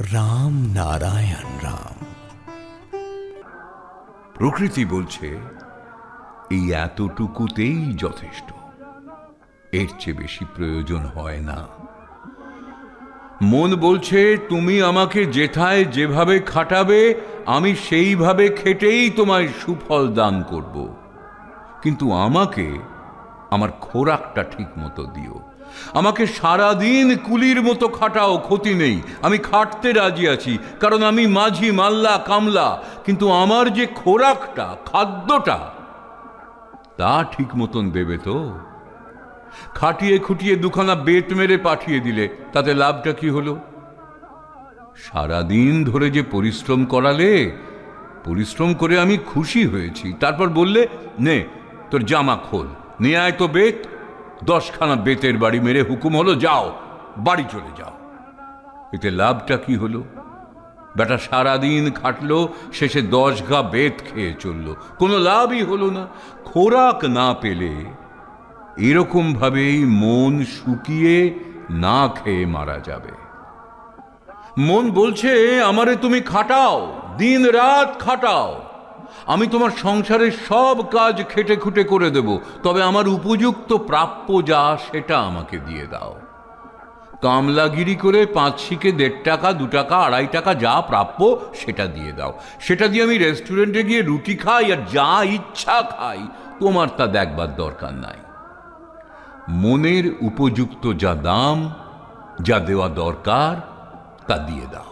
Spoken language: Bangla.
রাম নারায়ণ রাম। প্রকৃতি বলছে এই এতটুকুতেই যথেষ্ট, এর চেয়ে বেশি প্রয়োজন হয় না। মন বলছে তুমি আমাকে যেথায় যেভাবে খাটাবে আমি সেইভাবে খেটেই তোমায় সুফল দান করব, কিন্তু আমাকে আমার খোরাকটা ঠিক মতো দিও। আমাকে সারাদিন কুলির মতো খাটাও, ক্ষতি নেই, আমি খাটতে রাজি আছি, কারণ আমি মাঝি মাল্লা কামলা। কিন্তু আমার যে খোরাকটা, খাদ্যটা, তা ঠিক মতন দেবে তো? খাটিয়ে খুটিয়ে দুখানা বেত মেরে পাঠিয়ে দিলে তাতে লাভটা কি হলো? সারাদিন ধরে যে পরিশ্রম করালে, পরিশ্রম করে আমি খুশি হয়েছি, তারপর বললে নে তোর জামা খোল, নিয়ে আয় তো বেত। 10খানা বেতের বাড়ি মেরে হুকুম হলো যাও, বাড়ি চলে যাও। এতে লাভটা কি হলো? বেটা সারাদিন খাটলো, শেষে 10 ঘা বেত খেয়ে চললো, কোনো লাভই হলো না। খোরাক না পেলে এরকম ভাবেই মন শুকিয়ে না খেয়ে মারা যাবে। মন বলছে আমারে তুমি খাটাও, দিন রাত খাটাও, আমি তোমার সংসারের সব কাজ খেটে খুটে করে দেব, তবে আমার উপযুক্ত প্রাপ্য যা সেটা আমাকে দিয়ে দাও। কামলাগিরি করে 5 শিকে 1.5 টাকা 2 টাকা 2.5 টাকা যা প্রাপ্য সেটা দিয়ে দাও। সেটা দিয়ে আমি রেস্টুরেন্টে গিয়ে রুটি খাই আর যা ইচ্ছা খাই, তোমার তা দেখবার দরকার নাই। মনের উপযুক্ত যা দাম, যা দেওয়া দরকার তা দিয়ে দাও।